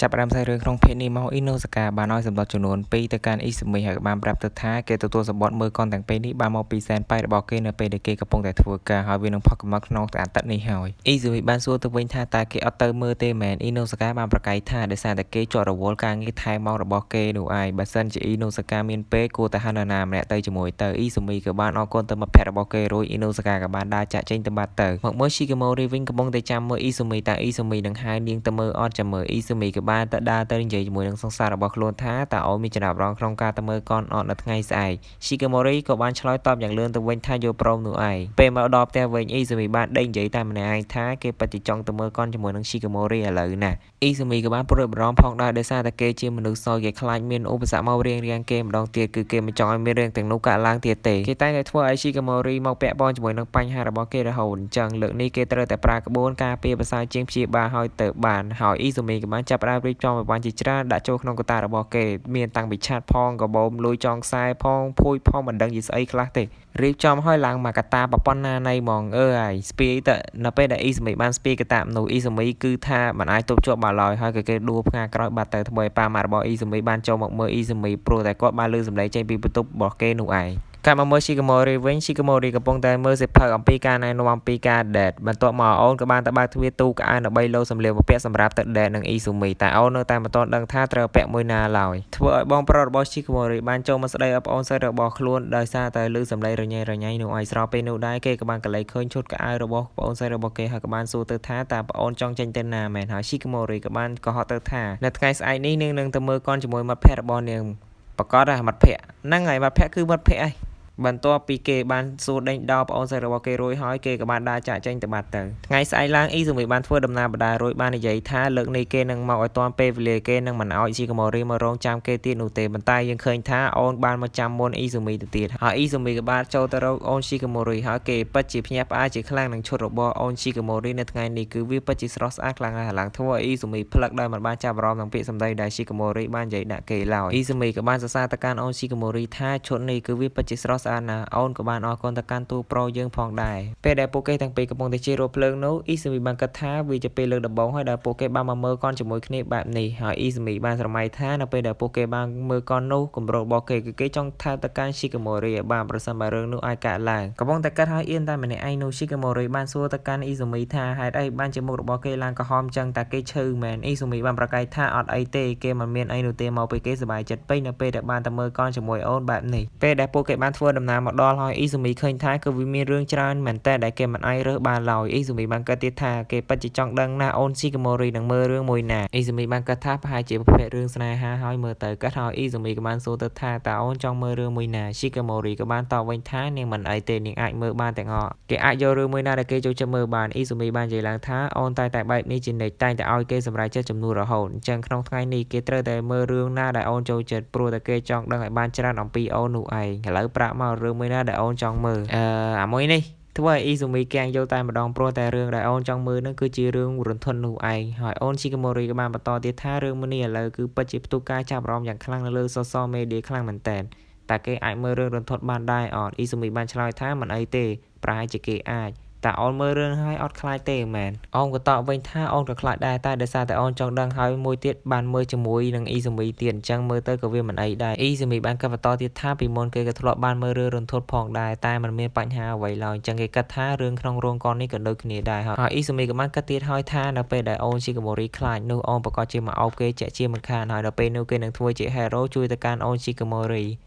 ចាប់ផ្ដើមសាច់រឿងក្នុងភាគនេះមកអ៊ីណូសាកាបានឲ្យសម្ដុតចំនួន2ទៅកាន់អ៊ីស៊ូមីហើយបានប្រាប់ទៅថាគេទទួលសម្បត្តិមើលកុនទាំងពីរនេះបានមកពីសែនប៉ៃរបស់គេនៅពេលដែលគេកំពុងតែធ្វើការហើយវានឹងផុសកំណត់ក្នុងអាទិត្យនេះហើយអ៊ីស៊ូមីបានសួរទៅវិញថាតើគេអត់ទៅមើលទេមែនអ៊ីណូសាកាបានប្រកែកថាដោយសារតែគេជាប់រវល់ការងារថែមមករបស់គេនោះឯងបើសិនជាអ៊ីណូសាកាមានពេលគួរតែហៅនរណាម្នាក់ទៅជាមួយទៅអ៊ីស៊ូមីក៏បានអរគុណទៅមិត្តភក្តិរបស់គេរួចអ៊ីណូសាកាក៏បានដើរចាក់ចេញទៅបាត់ទៅមកមើលស៊ីកាម៉ូរីវិញកំពុងតែចាំមើលអ៊ីស៊ូមីតើអ៊ីស៊ូមីនឹងហៅនាងទៅមើលអត់ចាំមើលអ៊ីស៊ូមីក៏បានទៅដើរទៅនិយាយជាមួយនឹងសង្សាររបស់ខ្លួនថាតើអូនមានចំណាប់អារម្មណ៍ក្នុងការទៅមើលកនអត់នៅថ្ងៃស្អែកស៊ីកាម៉ូរីក៏បានឆ្លើយតបយ៉ាងលឿនទៅវិញថាយកព្រមនោះឯងពេលមកដល់ផ្ទះវិញអ៊ីស៊ូមីបានដេញនិយាយតែម្នាក់ឯងថាគេពិតជាចង់ទៅមើលកនជាមួយនឹងស៊ីកាម៉ូរីឥឡូវណាអ៊ីស៊ូមីក៏បានព្រួយបារម្ភផងដែរដោយសារតែគេជាមនុស្សសគេខ្លាចមានឧបសគ្គមករៀងគេម្ដងទៀតគឺគេមិនចង់ឲ្យមានរឿងទាំងនោះកើតឡើងទៀតទេគេតែងតែធ្វើឲ្យស៊ីកាម៉ូរីមកពាក់ព័ន្ធជាមួយនឹងបញ្ហារបស់គេរហូតអញ្ចឹងលើកនេះគេត្រូវតែប្រើក្បួនការពារប្រសើរជាងព្យាបាលឲ្យទៅបានហើយអ៊ីស៊ូមីក៏បានចាប់ផ្ដើមរៀបចំឲ្យបានជាច្រើនដាក់ចូលក្នុងកតារបស់គេមានតាំងពីឆាតផងកបោមលួយចងខ្សែផងភួយផងមិនដឹងជាស្អីខ្លះទេរៀបចំឲ្យឡើងមកកតាប្រព័ន្ធណានៃហ្មងហើយស្ពាយទៅនៅពេលដែលអ៊ីស៊ូមីបានស្ពាយកតានោះអ៊ីស៊ូមីគឺថាមិនអាចទប់ជាប់បានឡើយហើយក៏គេដួលផ្កាក្រោយបាត់ទៅធ្វើឲ្យប៉ាម៉ាក់របស់អ៊ីស៊ូមីបានចូលមកមើលអ៊ីស៊ូមីព្រោះតែគាត់បានលើសម្លេងចេញពីបន្ទប់របស់គេនោះឯងកាលមកមើលស៊ីកាម៉ូរីវិញស៊ីកាម៉ូរីកំពុងតែមើលសិភៅអំពីការណែនាំអំពីការដេតបន្ទាប់មកអូនក៏បានទៅបើកទ្វារទូកៅដើម្បីលោសម្លៀកបំពាក់សម្រាប់ទៅដេតនឹងអ៊ីស៊ូមីតែអូននៅតែមិនទាន់ដឹងថាត្រូវពាក់មួយណាឡើយធ្វើឲ្យបងប្រុសរបស់ស៊ីកាម៉ូរីបានចូលមកស្ដីឲ្យប្អូនសិស្សរបស់ខ្លួនដោយសារតែលើសម្លេងរញ៉េរញ៉ៃនោះឲ្យស្រោពេលនោះដែរគេក៏បានកលេចឃើញឈុតកៅរបស់ប្អូនសិស្សរបស់គេហើយក៏បានសួរទៅថាតើប្អូនចង់ចេញទៅណាមែនហើយស៊ីកាម៉ូរីក៏បានកុហកទៅថានៅថ្ងៃស្អែកនេះនាងនឹងទៅមើលកនជាមួយមិត្តភក្តិរបស់នាងប្រកាសថាមិត្តភក្តិហ្នឹងហើយមិត្តភក្តិគឺមិត្តភក្តិឯងបន្ទាប់ពីគេបានសួរដេញដោលប្អូនសិស្សរបស់គេរួចហើយគេក៏បានដើរចាក់ចេញទៅបាត់ទៅថ្ងៃស្អែកឡើងអ៊ីស៊ូមីបានធ្វើដំណើរបដារួចបាននិយាយថាលើកនេះគេនឹងមកឲ្យទាន់ពេលវេលាគេនឹងមិនឲ្យស៊ីកាម៉ូរីមករងចាំគេទៀតនោះទេប៉ុន្តែយើងឃើញថាអូនបានមកចាំមុនអ៊ីស៊ូមីទៅទៀតហើយអ៊ីស៊ូមីក៏បានចូលទៅរកអូនស៊ីកាម៉ូរីហើយគេពិតជាភ្ញាក់ផ្អើលជាខ្លាំងនឹងឈុតរបស់អូនស៊ីកាម៉ូរីនៅថ្ងៃនេះគឺវាពិតជាស្រស់ស្អាតខ្លាំងណាស់ឡើងធ្វើឲ្យអ៊ីស៊ូមីផ្លឹកដោយមិនបានចាប់អារម្មណ៍នឹងពាក្យសម្ដីដែលស៊ីកាម៉ូរីបាននិយាយដាក់គេឡើយអ៊ីស៊ូមីក៏បានសរសើរទៅកាន់អូនស៊ីកាម៉ូរីថាឈុតនេះគឺវាពិតជាស្រស់ស្អាតណាស់អូនក៏បានអរគុណទៅកាន់ទូប្រុសយើងផងដែរពេលដែលពួកគេទាំងពីរកំពុងតែជិះរថភ្លើងនោះអ៊ីស៊ូមីបានគិតថាវាជាពេលលើកដំបូងហើយដែលពួកគេបានមកមើលកនជាមួយគ្នាបែបនេះហើយអ៊ីស៊ូមីបានស្រមៃថានៅពេលដែលពួកគេបានមើលកននោះគម្រោងរបស់គេគឺគេចង់ថើបទៅកាន់ស៊ីកាម៉ូរីឲ្យបានប្រសិនបើរឿងនោះអាចកើតឡើងកំពុងតែគិតហើយអៀនតែម្នាក់ឯងនោះស៊ីកាម៉ូរីបានសួរទៅកាន់អ៊ីស៊ូមីថាហេតុអីបានជាមុខរបស់គេឡើងក្រហមចឹងតែគេឈឺមែនអ៊ីស៊ូមីបានប្រកែកថាអត់អីទេគេមិនមានអីនោះទេមកពេលគេសប្បាយចិត្តពេកនៅពេលដែលបានទៅមើលកនជាមួយអូនបែបនេះពេលដែលពួកគេបានធ្វើដំណើរមកដល់ហើយអ៊ីស៊ូមីឃើញថាគឺវាមានរឿងច្រើនមែនតើដែលគេមិនអាចរើសបានឡើយអ៊ីស៊ូមីបានគិតទៀតថាគេពិតជាចង់ដឹងណាអូនស៊ីកាម៉ូរីនឹងមើលរឿងមួយណាអ៊ីស៊ូមីបានគិតថាប្រហែលជាប្រភេទរឿងស្នេហាហើយមើលទៅគិតហើយអ៊ីស៊ូមីក៏បានសួរទៅថាតើអូនចង់មើលរឿងមួយណាស៊ីកាម៉ូរីក៏បានតបវិញថានាងមិនអីទេនាងអាចមើលបានទាំងអស់គេអាចយករឿងមួយណាដែលគេចូលចិត្តមើលបានអ៊ីស៊ូមីបាននិយាយឡើងថាអូនតែបែបនេះជានិច្ចតែងតែឲ្យគេសម្រេចចិត្តចំនួនរហូតអញ្ចឹងក្នុងថ្ងៃនេះគេត្រូវតែមើលរឿងណាដែលអូនចូលចិត្តព្រោះតែគេចង់ដឹងឲ្យបានច្រើនអំពីអូននោះឯងឥឡូវប្រាប់មករឿងមួយណាដែលអូនចង់មើលអាមួយនេះធ្វើឲ្យអ៊ីស៊ូមីកាំងយកតែម្ដងព្រោះតែរឿងដែលអូនចង់មើលនឹងគឺជារឿងរន្ធត់នោះឯងហើយអូនស៊ីកាម៉ូរីក៏បានបន្តទៀតថារឿងមួយនេះឥឡូវគឺពិតជាផ្ទុកការចាប់អារម្មណ៍យ៉ាងខ្លាំងនៅលើ social media ខ្លាំងមែនតើតែគេអាចមើលរឿងរន្ធត់បានដែរអត់អ៊ីស៊ូមីបានឆ្លើយថាមិនអីទេប្រហែលជាគេអាចតែអូនមើលរឿងហើយអត់ខ្លាចទេមែនអូនក៏តបវិញថាអូនក៏ខ្លាចដែរតែដោយសារតែអូនចង់ដឹងហើយមួយទៀតបានមើលជាមួយនឹងអ៊ីស៊ូមីទៀតអញ្ចឹងមើលទៅក៏វាមិនអីដែរអ៊ីស៊ូមីបានកាត់បន្តទៀតថាពីមុនគេក៏ធ្លាប់បានមើលរឿងរន្ធត់ផងដែរតែมันមានបញ្ហាអ្វីឡើយអញ្ចឹងគេគិតថារឿងក្នុងរោងកុននេះក៏ដូចគ្នាដែរហើយអ៊ីស៊ូមីក៏បានគិតទៀតហើយថានៅពេលដែលអូនស៊ីកាម៉ូរីខ្លាចនោះអូនប្រកាសជាមកអោបគេជាក់ជាមិនខានហើយដល់ពេលនោះគេនឹងធ្វើជា hero ជួយទៅកាន់អូនស៊ីកាម៉ូរី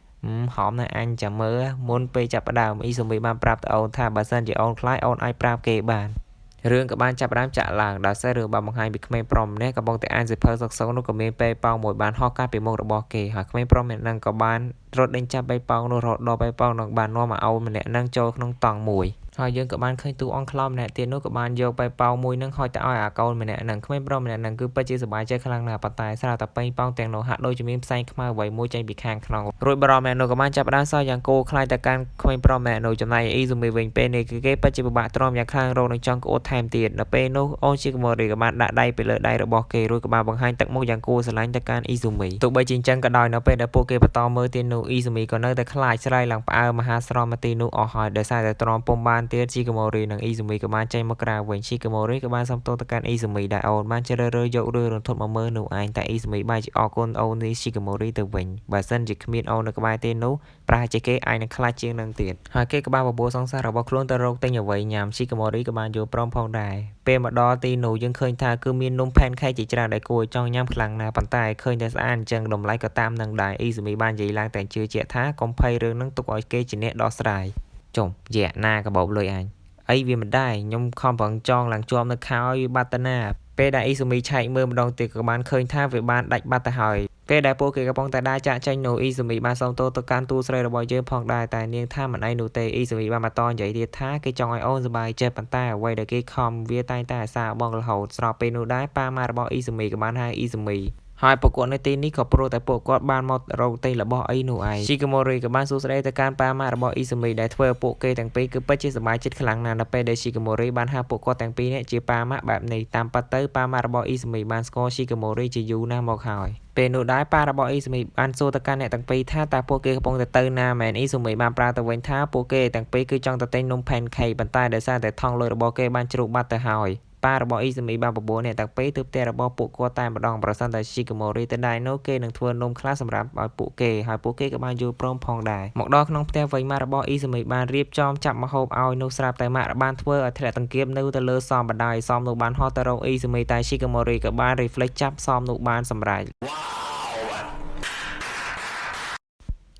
ហមណាស់អញចាំមើលមុនពេលចាប់ផ្ដើមអ៊ីស៊ូមីបានប្រាប់ទៅអូនថាបើសិនជាអូនខ្លាចអូនអាចប្រាប់គេបានរឿងក៏បានចាប់ផ្ដើមចាក់ឡើងដោយសាររឿងបានបង្ហាញពីក្មេងប្រុសម្នាក់កំពុងតែអានសៀវភៅសិក្សានោះក៏មានប៉េប៉ោងមួយបានហោះកាត់ពីមុខរបស់គេហើយក្មេងប្រុសម្នាក់ហ្នឹងក៏បានរត់ដេញចាប់ប៉េប៉ោងនោះរហូតដល់ប៉េប៉ោងនឹងបាននាំមកអូនម្នាក់ហ្នឹងចូលក្នុងតង់មួយហើយយើងក៏បានឃើញទូអង្ក្លោម្នាក់ទៀតនោះក៏បានយកប៉េប៉ោងមួយហ្នឹងហុចទៅឲ្យអាកូនម្នាក់ហ្នឹងក្មេងប្រុសម្នាក់ហ្នឹងគឺពិតជាសប្បាយចិត្តខ្លាំងណាស់ប៉ុន្តែស្រាប់តែប៉េប៉ោងទាំងនោះហាក់ដូចជាមានផ្សែងខ្មៅអ្វីមួយចេញពីខាងក្នុងរួចបរិមម្នាក់នោះក៏បានចាប់ផ្ដើមសើចយ៉ាងគោខ្លាចទៅកាន់ក្មេងប្រុសម្នាក់នោះចំណែកអ៊ីស៊ូមីវិញពេលនេះគឺគេពិតជាពិបាកទ្រាំយ៉ាងខ្លាំងរោគនឹងចង់ក្អួតថែមទៀតដល់ពេលនោះអូនស៊ីកាម៉ូរីក៏បានដាក់ដៃពីលើដៃរបស់គេរួចក៏បានបង្ហាញទឹកមុខយ៉ាងគួរស្រឡាញ់ទៅកាន់អ៊ីស៊ូមីទោះបីជាអញ្ចឹងក៏ដោយនៅពេលដែលពួកគេបន្តមើលទៀតនោះអ៊ីស៊ូមីក៏នៅតែខ្លាចស្រែកឡើងផ្អើលមហាស្រមទីនោះអស់ហើយដោយសារតែទ្រាំពុំបាន បានទៀតស៊ីកាម៉ូរីនិងអ៊ីស៊ូមីក៏បានចេញមកក្រៅវិញស៊ីកាម៉ូរីក៏បានសំទោសទៅកាន់អ៊ីស៊ូមីដែលអូនបានជ្រើសរើសយករឿងរន្ធត់មកមើលនោះឯងតែអ៊ីស៊ូមីបែរជាអរគុណអូននេះស៊ីកាម៉ូរីទៅវិញបើសិនជាគ្មានអូននៅក្បែរទេនោះប្រហែលជាគេអាចនឹងខ្លាចជាងនឹងទៀតហើយគេក៏បានបបួលសង្សាររបស់ខ្លួនទៅរកទិញអ្វីញ៉ាំស៊ីកាម៉ូរីក៏បានយល់ព្រមផងដែរពេលមកដល់ទីនោះយើងឃើញថាគឺមាននំផែនខេកជាច្រើនដែលគួរចង់ញ៉ាំខ្លាំងណាស់ប៉ុន្តែឃើញតែស្អាតអញ្ចឹងតម្លៃក៏តាមនឹងដែរអ៊ីស៊ូមីបាននិយាយឡើងតែជឿជាក់ថាកុំភ័យរឿងនឹងទុកឲ្យគេជាអ្នកដោះស្រាយចុំយ៉ាណាក៏បោកលុយអញអីវាមិនដែរខ្ញុំខំប្រឹងចងឡើងជាប់នៅខោយបាត់ទៅណាពេលដែលអ៊ីស៊ូមីឆែកមើលម្ដងទៀតក៏បានឃើញថាវាបានដាច់បាត់ទៅហើយពេលដែលពួកគេកំពុងតែដើរចាក់ចេញនោះអ៊ីស៊ូមីបានសុំទោសទៅកាន់ទូស្រីរបស់យើងផងដែរតែនាងថាមិនអីនោះទេអ៊ីស៊ូមីបានបន្តនិយាយទៀតថាគេចង់ឲ្យអូនសប្បាយចិត្តប៉ុន្តែអ្វីដែលគេខំវាតែងតែអាសាបងរហូតស្របពេលនោះដែរប៉ាម៉ារបស់អ៊ីស៊ូមីក៏បានហៅអ៊ីស៊ូមីហើយពួកគាត់នៅទីនេះក៏ព្រោះតែពួកគាត់បានមករកទិញរបស់អីនោះឯងស៊ីកាម៉ូរីក៏បានសួរស្ដីទៅកាន់ប៉ាម៉ារបស់អ៊ីស៊ូមីដែលធ្វើឲ្យពួកគេទាំងពីរគឺពិតជាសប្បាយចិត្តខ្លាំងណាស់នៅពេលដែលស៊ីកាម៉ូរីបានហៅពួកគាត់ទាំងពីរនាក់ជាប៉ាម៉ាបែបនេះតាមពិតទៅប៉ាម៉ារបស់អ៊ីស៊ូមីបានស្គាល់ស៊ីកាម៉ូរីជាយូរណាស់មកហើយពេលនោះដែរប៉ារបស់អ៊ីស៊ូមីបានសួរទៅកាន់អ្នកទាំងពីរថាតើពួកគេកំពុងទៅណាមែនអ៊ីស៊ូមីបានប្រាប់ទៅវិញថាពួកគេទាំងពីរគឺចង់ទៅទិញនំផែនខេកប៉ុន្តែដោយសារតែថង់លុយរបស់គេបានជ្រូកបាត់ទៅហើយប៉ារបស់អ៊ីស៊ូមីបានបបួលអ្នកទាំងពីរទៅផ្ទះរបស់ពួកគាត់តែម្ដងប្រសិនតែស៊ីកាម៉ូរីទៅដែរនោះគេនឹងធ្វើនំខ្លះសម្រាប់ឲ្យពួកគេហើយពួកគេក៏បានយល់ព្រមផងដែរមកដល់ក្នុងផ្ទះវិញម៉ាក់របស់អ៊ីស៊ូមីបានរៀបចំចាប់ម្ហូបឲ្យនោះស្រាប់តែម៉ាក់បានធ្វើឲ្យធ្លាក់តង្កៀបនៅទៅលើសមបណ្ដោយសមនោះបានហោះទៅរកអ៊ីស៊ូមីតែស៊ីកាម៉ូរីក៏បាន reflect ចាប់សមនោះបានសម្រេច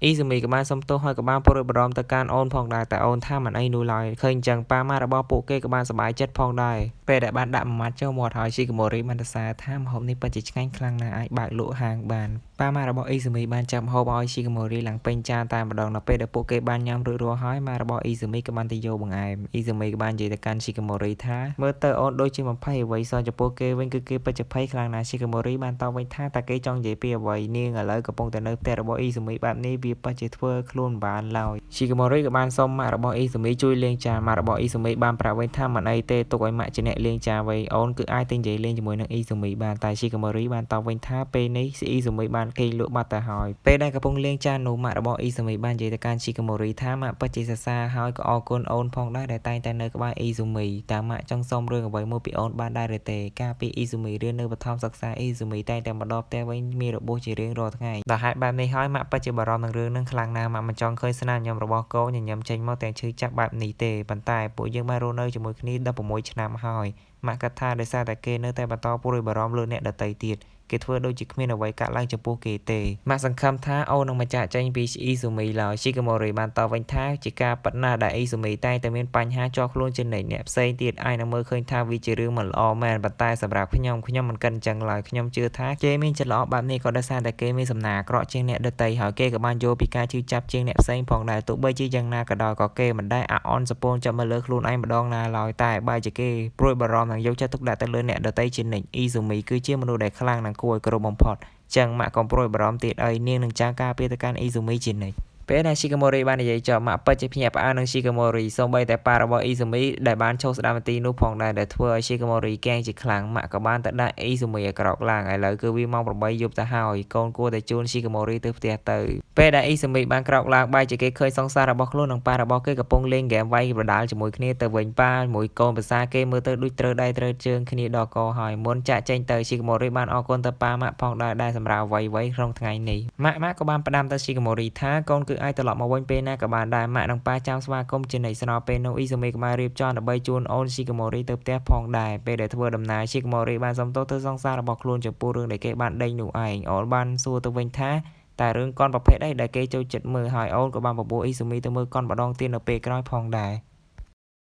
អ៊ីស៊ូមីក៏បានសុំទោសហើយក៏បានព្រួយបារម្ភទៅកាន់អូនផងដែរតែអូនថាមិនអីនោះឡើយឃើញអញ្ចឹងប៉ាម៉ារបស់ពួកគេក៏បានសប្បាយចិត្តផងដែរពេលដែលបានដាក់មួយម៉ាត់ចូលមាត់ហើយស៊ីកាម៉ូរីបានសរសើរថាម្ហូបនេះពិតជាឆ្ងាញ់ខ្លាំងណាស់អាចបើកលក់ហាងបានប៉ាម៉ារបស់អ៊ីស៊ូមីបានចាប់ម្ហូបឲ្យស៊ីកាម៉ូរីឡើងពេញចានតែម្ដងនៅពេលដែលពួកគេបានញ៉ាំរួចរាល់ហើយម៉ារបស់អ៊ីស៊ូមីក៏បានទៅយកបង្អែមអ៊ីស៊ូមីក៏បាននិយាយទៅកាន់ស៊ីកាម៉ូរីថាមើលទៅអូនដូចជា20អ្វីសោះចំពោះគេវិញគឺគេពិតជាភ័យខ្លាំងណាស់ស៊ីកាម៉ូរីបានតបវិញថាតើគេចង់និយាយពីអ្វីនាងឥឡូវកំពុងតែនៅផ្ទះរបស់អ៊ីស៊ូមីបែបនេះវាពិតជាធ្វើខ្លួនមិនបានឡើយស៊ីកាម៉ូរីក៏បានសុំម៉ាក់របស់អ៊ីស៊ូមីជួយលាងចានម៉ាក់របស់អ៊ីស៊ូមីបានប្រាប់វិញថាមិនអីទេទុកឲ្យម៉ាក់ជាអ្នកលាងចានវិញអូនគឺអាចទៅនិយាយលេងជាមួយនឹងអ៊ីស៊ូមីបានតែស៊ីកាម៉ូរីបានតបវិញថាពេលនេះអ៊ីស៊ូមីបានគេលក់បាត់ទៅហើយពេលដែលកំពុងលាងចាននោះម៉ាក់របស់អ៊ីស៊ូមីបាននិយាយទៅកាន់ស៊ីកាម៉ូរីថាម៉ាក់ពិតជាសរសើរហើយក៏អរគុណអូនផងដែរដែលតែងតែនៅក្បែរអ៊ីស៊ូមីតើម៉ាក់ចង់សុំរឿងអ្វីមួយពីអូនបានដែរឬទេកាលពីអ៊ីស៊ូមីរៀននៅបឋមសិក្សាអ៊ីស៊ូមីតែងតែមកដល់ផ្ទះវិញមានរបួសជារៀងរាល់ថ្ងៃដល់ហេតុបែបនេះហើយម៉ាក់ពិតជាបារម្ភនឹងរឿងនឹងខ្លាំងណាស់ម៉ាក់មិនចង់ឃើញស្នាមញញឹមរបស់កូនញញឹមចេញមកទាំងឈឺចាប់បែបនេះទេប៉ុន្តែពួកយើងបានរស់នៅជាមួយគ្នា16ឆ្នាំហើយម៉ាក់គិតថាដោយសារតែគេនៅតែបន្តព្រួយបារម្ភលើអ្នកដទៃទៀតគេធ្វើដូចជាគ្មានអ្វីកាត់ឡើងចំពោះគេទេម៉ាក់សង្ឃឹមថាអូននឹងមកចាក់ចេញពីអ៊ីស៊ូមីឡើយស៊ីកាម៉ូរីបានតបវិញថាជាការប៉ັດណាស់ដែលអ៊ីស៊ូមីតែងតែមានបញ្ហាជាប់ខ្លួនជានិច្ចអ្នកផ្សេងទៀតអាចនឹងមើលឃើញថាវាជារឿងមិនល្អមែនប៉ុន្តែសម្រាប់ខ្ញុំមិនគិតអញ្ចឹងឡើយខ្ញុំជឿថាគេមានចិត្តល្អបែបនេះក៏ដោយសារតែគេមានសំណាងអាក្រក់ជាងអ្នកដទៃហើយគេក៏បានយល់ពីការជឿចាប់ជាងអ្នកផ្សេងផងដែរទោះបីជាយ៉ាងណាក៏ដោយក៏គេមិនដែលអាក់អន់សពូនចាប់មកលើខ្លួនឯងម្ដងណាឡើយតែបើជាគេព្រួយបារម្ភនិងយកចិត្តទុកដាក់ទៅលើអ្នកដទៃជានិច្ចអ៊ីស៊ូមីគឺជាមនុស្សដែលខ្លាំងនិងគួរឲ្យគោរពបំផុតចឹងម៉ាក់កុំព្រួយបារម្ភទៀតអីនាងនឹងចាំការពារទៅកាន់អ៊ីស៊ូមីជានិច្ចពេលដែលស៊ីកាម៉ូរីបាននិយាយចប់ម៉ាក់ពិតជាភ្ញាក់ផ្អើលនឹងស៊ីកាម៉ូរីសូម្បីតែប៉ារបស់អ៊ីស៊ូមីដែលបានឈប់ស្ដាប់មន្ទីរនោះផងដែរដែលធ្វើឲ្យស៊ីកាម៉ូរីកែងជាខ្លាំងម៉ាក់ក៏បានទៅដាក់អ៊ីស៊ូមីឲ្យក្រោកឡើងឥឡូវគឺវាម៉ោង8យប់ទៅហើយកូនគួរតែជូនស៊ីកាម៉ូរីទៅផ្ទះទៅពេលដែលអ៊ីស៊ូមីបានក្រោកឡើងបែរជាគេឃើញសង្សាររបស់ខ្លួននិងប៉ារបស់គេកំពុងលេងហ្គេមវាយប្រដាល់ជាមួយគ្នាទៅវិញប៉ាមួយកូនភាសាគេមើលទៅដូចត្រូវដៃត្រូវជើងគ្នាដល់កហើយមុនចាក់ចេញទៅស៊ីកាម៉ូរីបានអរគុណទៅប៉ាម៉ាក់ផងដែរដែលសម្រាប់អ្វីៗក្នុងថ្ងៃនេះម៉ាក់ក៏បានផ្ដាំទៅស៊ីកាម៉ូរីថាកូនគឺអាចត្រឡប់មកវិញពេលណាក៏បានដែរម៉ាក់និងប៉ាចាំស្វាគមន៍ជានិច្ចស្នល់ពេលនោះអ៊ីស៊ូមីក៏បានរៀបចំដើម្បីជូនអូនស៊ីកាម៉ូរីទៅផ្ទះផងដែរពេលដែលធ្វើដំណើរស៊ីកាម៉ូរីបានសុំទោសទៅសង្សាររបស់ខ្លួនចំពោះរឿងដែលគេបានដេញនោះឯងអូនបានសួរទៅវិញថាតែរឿងកុនប្រភេទអីដែលគេចូលចិត្តមើលហើយអូនក៏បានបបួលអ៊ីស៊ូមីទៅមើលកុនម្ដងទៀតនៅពេលក្រោយផងដែរ